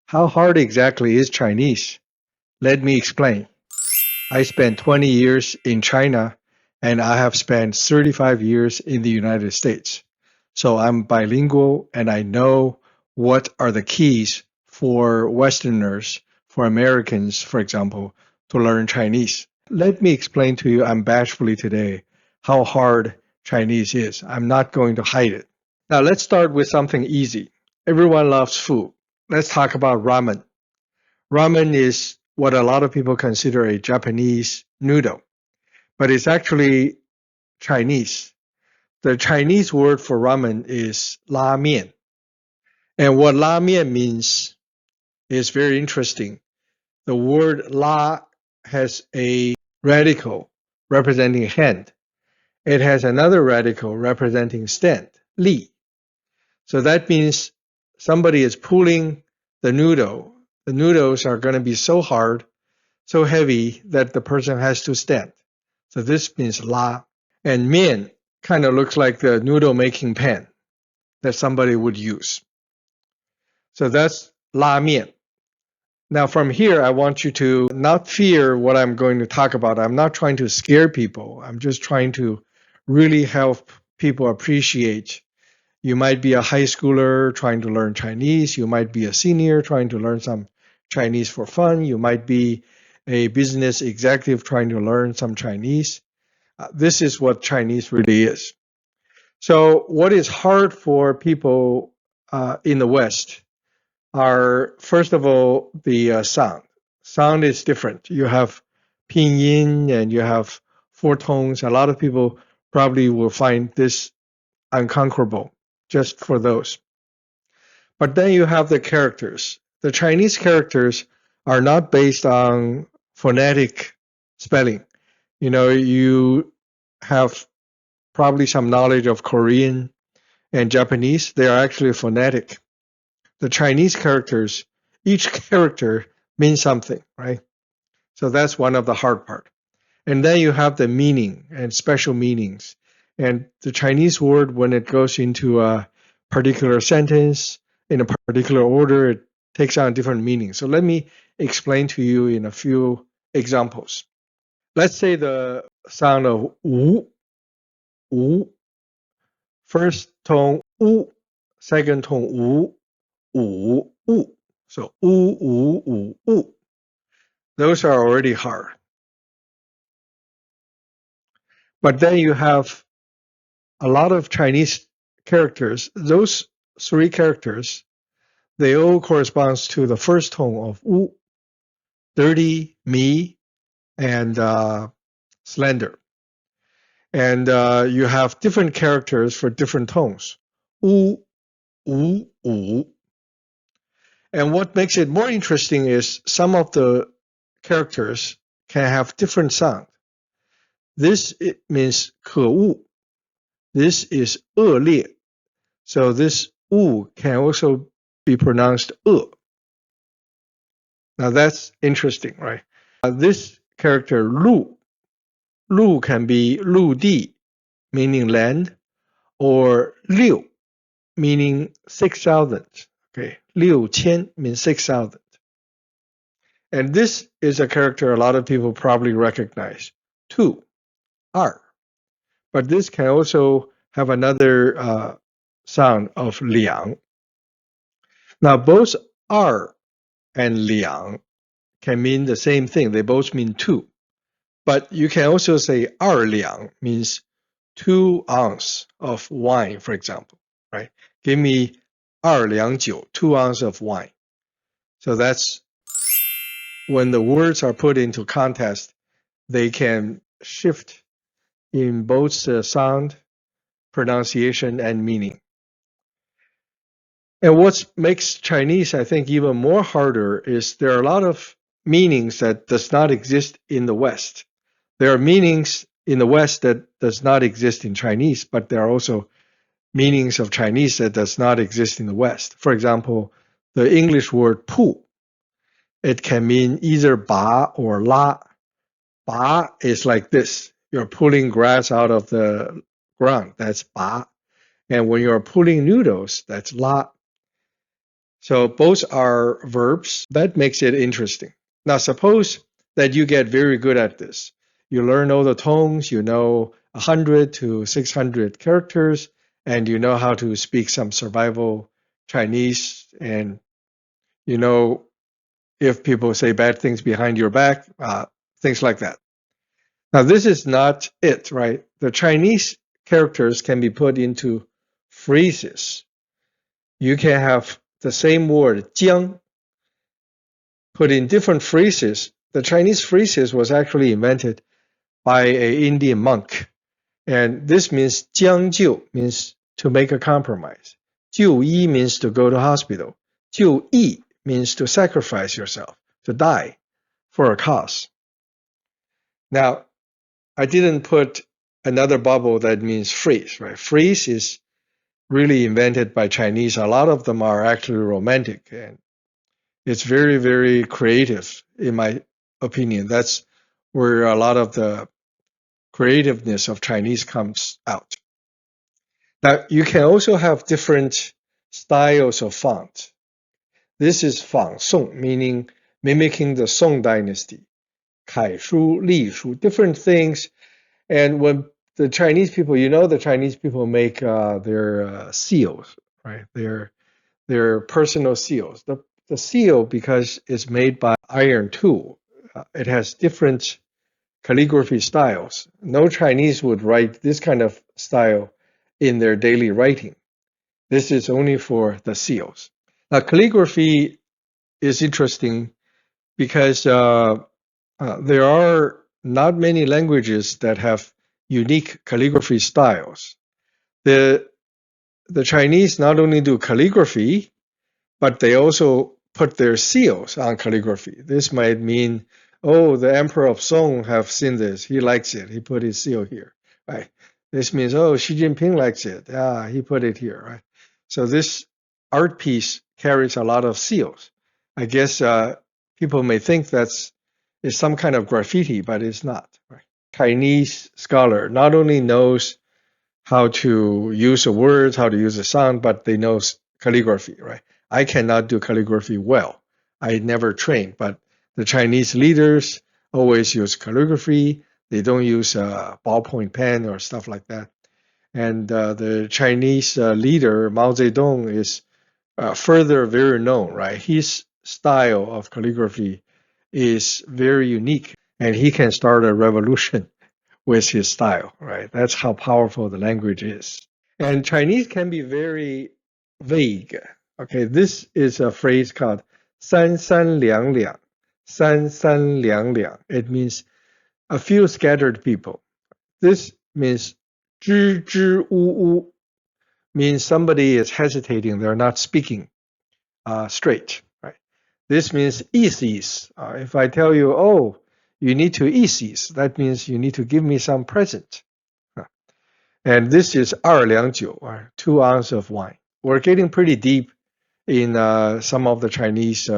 How hard exactly is Chinese? Let me explain. I spent 20 years in China and I have spent 35 years in the United States. So I'm bilingual and I know what are the keys for Westerners, for Americans, for example, to learn Chinese. Let me explain to you unbashfully today how hard Chinese is. I'm not going to hide it. Now let's start with something easy. Everyone loves food. Let's talk about ramen. Ramen is what a lot of people consider a Japanese noodle, but it's actually Chinese. The Chinese word for ramen is la mian. And what la mian means is very interesting. The word la has a radical representing hand. It has another radical representing stand, li. So that means somebody is pulling the noodle. The noodles are going to be so hard, so heavy that the person has to stand. So this means la. And mian kind of looks like the noodle making pan that somebody would use. So that's la mian. Now from here, I want you to not fear what I'm going to talk about. I'm not trying to scare people. I'm just trying to really help people appreciate. You might be a high schooler trying to learn Chinese. You might be a senior trying to learn some Chinese for fun. You might be a business executive trying to learn some Chinese. This is what Chinese really is. So, what is hard for people in the West are, first of all, the sound. Sound is different. You have pinyin and you have four tones. A lot of people probably will find this unconquerable just for those. But then you have the characters. The Chinese characters are not based on phonetic spelling. You have probably some knowledge of Korean and Japanese. They are actually phonetic. The Chinese characters, each character means something, right? So that's one of the hard part. And then you have the meaning and special meanings. And the Chinese word, when it goes into a particular sentence in a particular order, it takes on different meanings. So let me explain to you in a few examples. Let's say the sound of wu, wu, first tone wu, second tone wu, wu, wu. So wu, wu, wu, wu. Those are already hard. But then you have a lot of Chinese characters. Those three characters, they all corresponds to the first tone of wu, dirty, me, and slender. And you have different characters for different tones. Wu, wu, wu. And what makes it more interesting is some of the characters can have different sound. This it means 可恶. This is 恶劣. So this 恶 can also be pronounced 恶. Now that's interesting, right? This character 陆, 陆 can be 陆地, meaning land, or 六, meaning 6,000. Okay, 6000 means 6,000. And this is a character a lot of people probably recognize. 2, 二. But this can also have another sound of 两. Now both 二 and 两 can mean the same thing. They both mean 2. But you can also say 二两 means 2 ounce of wine, for example, right? Give me 二两酒, 2 ounces of wine. So that's when the words are put into context, they can shift in both the sound, pronunciation, and meaning. And what makes Chinese, I think, even more harder is there are a lot of meanings that does not exist in the West. There are meanings in the West that does not exist in Chinese, but there are also meanings of Chinese that does not exist in the West. For example, the English word pu, it can mean either ba or la. Ba is like this. You're pulling grass out of the ground. That's ba. And when you're pulling noodles, that's la. So both are verbs. That makes it interesting. Now, suppose that you get very good at this. You learn all the tones, you know 100 to 600 characters, and you know how to speak some survival Chinese, and you know if people say bad things behind your back, things like that. Now, this is not it, right? The Chinese characters can be put into phrases. You can have the same word, jiang, put in different phrases. The Chinese phrases was actually invented by an Indian monk. And this means 将就 means to make a compromise. 就医 means to go to hospital. 就义 means to sacrifice yourself, to die for a cause. Now, I didn't put another bubble that means phrase, right? Phrase is really invented by Chinese. A lot of them are actually romantic, and it's very, very creative, in my opinion. That's where a lot of the creativeness of Chinese comes out. Now, you can also have different styles of font. This is 仿宋, meaning mimicking the Song dynasty. 楷书, 隶书, different things. And when the Chinese people, the Chinese people make their seals, right? Their personal seals. The seal, because it's made by iron tool, it has different calligraphy styles. No Chinese would write this kind of style in their daily writing. This is only for the seals. Now, calligraphy is interesting because there are not many languages that have unique calligraphy styles. The Chinese not only do calligraphy, but they also put their seals on calligraphy. This might mean, oh, the Emperor of Song have seen this. He likes it. He put his seal here, right? This means, oh, Xi Jinping likes it. Yeah, he put it here, right? So this art piece carries a lot of seals. I guess people may think it's some kind of graffiti, but it's not. Right? Chinese scholar not only knows how to use a word, how to use a sound, but they know calligraphy, right? I cannot do calligraphy well. I never trained, but the Chinese leaders always use calligraphy. They don't use a ballpoint pen or stuff like that. And the Chinese leader, Mao Zedong, is further very known, right? His style of calligraphy is very unique, and he can start a revolution with his style, right? That's how powerful the language is. And Chinese can be very vague. Okay, this is a phrase called 三三两两. 三三两两. It means a few scattered people. This means 支支吾吾, means somebody is hesitating, they're not speaking straight, right? This means 意思. If I tell you, oh, you need to 意思, that means you need to give me some present. And this is 2两酒, or 2 ounces of wine. We're getting pretty deep in some of the Chinese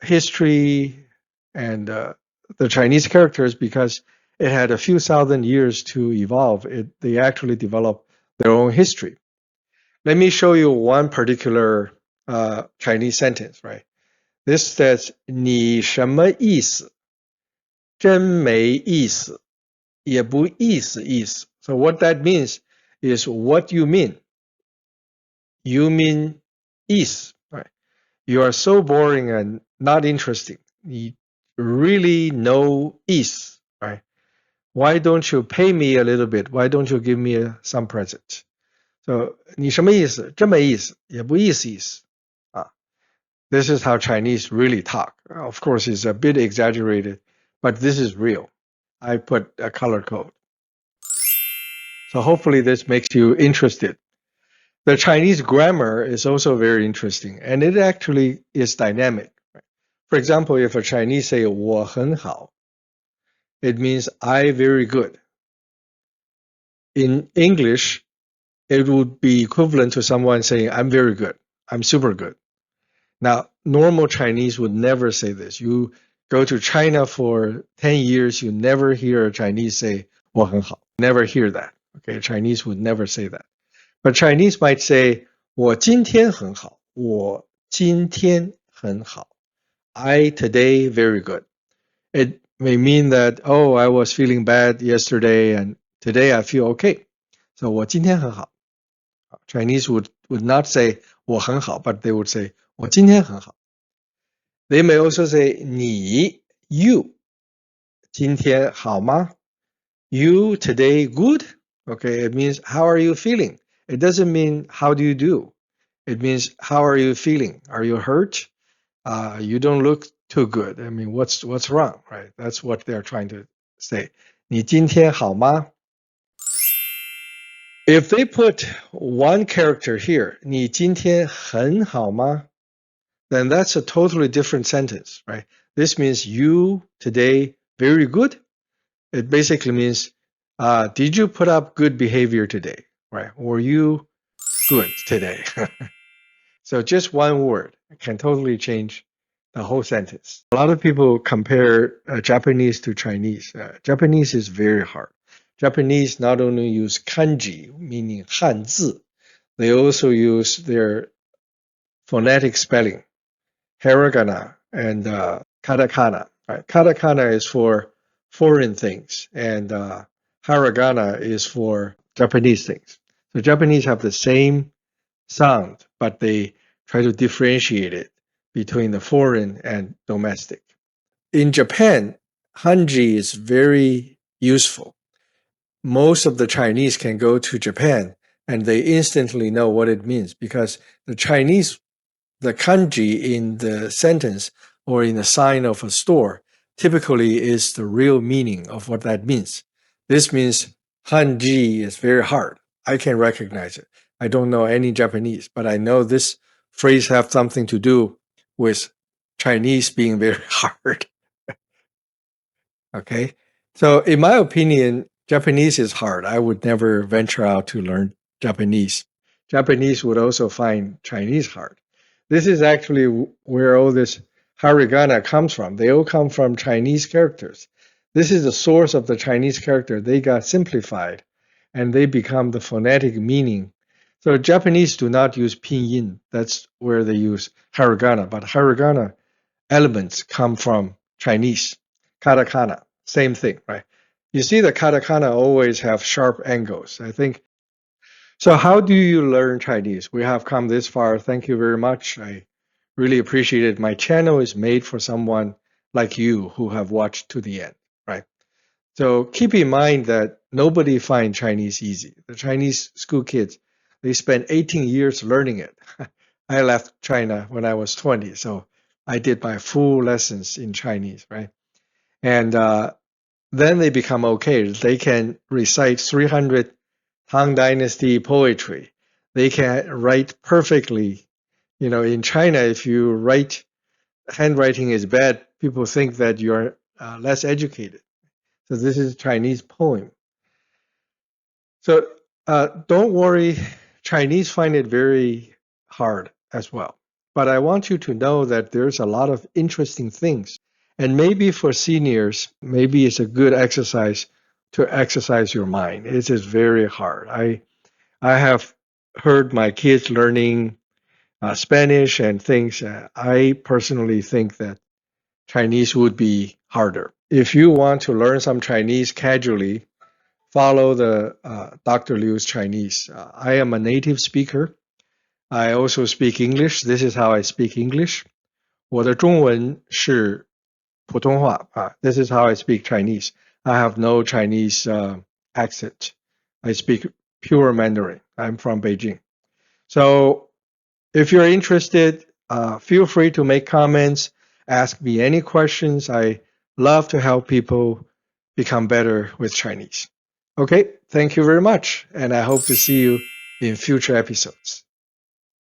history and the Chinese characters because it had a few thousand years to evolve. They actually developed their own history. Let me show you one particular Chinese sentence, right? This says, 你什么意思?真没意思,也不意思意思. So what that means is what you mean. You mean 意思, right? You are so boring and not interesting. You really no 意思, right? Why don't you pay me a little bit? Why don't you give me some present? So 你什么意思?真没意思,也不意思意思. This is how Chinese really talk. Of course, it's a bit exaggerated, but this is real. I put a color code. So hopefully this makes you interested. The Chinese grammar is also very interesting, and it actually is dynamic. For example, if a Chinese say 我很好, it means I very good. In English, it would be equivalent to someone saying I'm very good, I'm super good. Now, normal Chinese would never say this. You go to China for 10 years, you never hear a Chinese say 我很好. Never hear that. Okay, Chinese would never say that. But Chinese might say 我今天很好,我今天很好。I today very good. It may mean that, oh, I was feeling bad yesterday and today I feel okay. So 我今天很好. Chinese would not say 我很好, but they would say 我今天很好. They may also say 你 you 今天好吗? You today good? Okay, it means how are you feeling? It doesn't mean how do you do. It means how are you feeling? Are you hurt? You don't look too good. I mean, what's wrong, right? That's what they're trying to say. 你今天好吗? If they put one character here, 你今天很好吗? Then that's a totally different sentence, right? This means you today very good. It basically means, did you put up good behavior today, right? Were you good today? So just one word can totally change the whole sentence. A lot of people compare Japanese to Chinese. Japanese is very hard. Japanese not only use kanji, meaning 汉字, they also use their phonetic spelling, hiragana and katakana. Right? Katakana is for foreign things, and hiragana is for Japanese things. So Japanese have the same sound, but they try to differentiate it between the foreign and domestic. In Japan, Hanji is very useful. Most of the Chinese can go to Japan and they instantly know what it means because the Chinese, the kanji in the sentence or in the sign of a store typically is the real meaning of what that means. This means Hanji is very hard. I can recognize it. I don't know any Japanese, but I know this phrase has something to do with Chinese being very hard. Okay. So in my opinion, Japanese is hard. I would never venture out to learn Japanese. Japanese would also find Chinese hard. This is actually where all this hiragana comes from. They all come from Chinese characters. This is the source of the Chinese character. They got simplified and they become the phonetic meaning. So Japanese do not use pinyin. That's where they use hiragana. But hiragana elements come from Chinese. Katakana, same thing, right? You see the katakana always have sharp angles, I think. So how do you learn Chinese? We have come this far. Thank you very much. I really appreciate it. My channel is made for someone like you who have watched to the end, right? So keep in mind that nobody finds Chinese easy. The Chinese school kids, they spend 18 years learning it. I left China when I was 20, so I did my full lessons in Chinese, right? And then they become okay. They can recite 300 Tang Dynasty poetry. They can write perfectly. You know, in China, if you write, handwriting is bad, people think that you're less educated. So this is a Chinese poem. So don't worry, Chinese find it very hard as well. But I want you to know that there's a lot of interesting things. And maybe for seniors, maybe it's a good exercise to exercise your mind. It is very hard. I have heard my kids learning Spanish and things. I personally think that Chinese would be harder. If you want to learn some Chinese casually, follow the Dr. Liu's Chinese. I am a native speaker. I also speak English. This is how I speak English. 我的中文是普通话. This is how I speak Chinese. I have no Chinese accent. I speak pure Mandarin. I'm from Beijing. So if you're interested, feel free to make comments, ask me any questions. I love to help people become better with Chinese. Okay, thank you very much, and I hope to see you in future episodes.